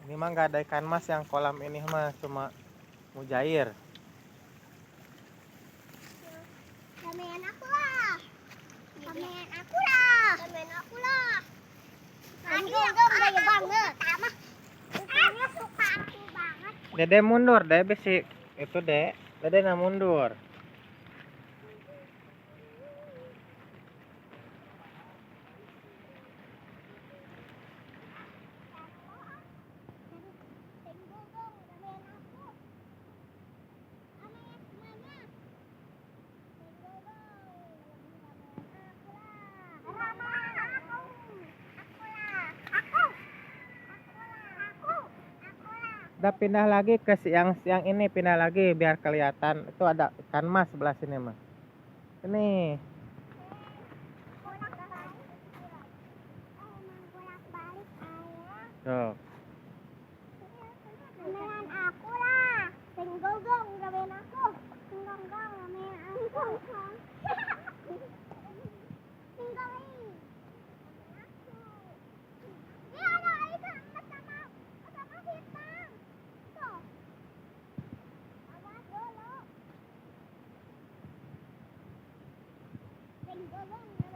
Ini mah nggak ada ikan mas, yang kolam ini mah cuma mujair. Ramean aku lah. Ramean aku lah. Ramean aku lah. Tadi enggak gaya banget. Ikannya suka aku banget. Dede mundur, deh besi itu dek. Dede nah mundur. Udah pindah lagi ke siang-siang ini, pindah lagi biar kelihatan. Itu ada ikan mas sebelah sini mah. Ini. Tuh. Ramean aku lah. Senggogong ramean aku. Senggogong ramean aku. Senggogong. Ini ada ikan sama hitam. Tuh. Awas dulu. Senggogong.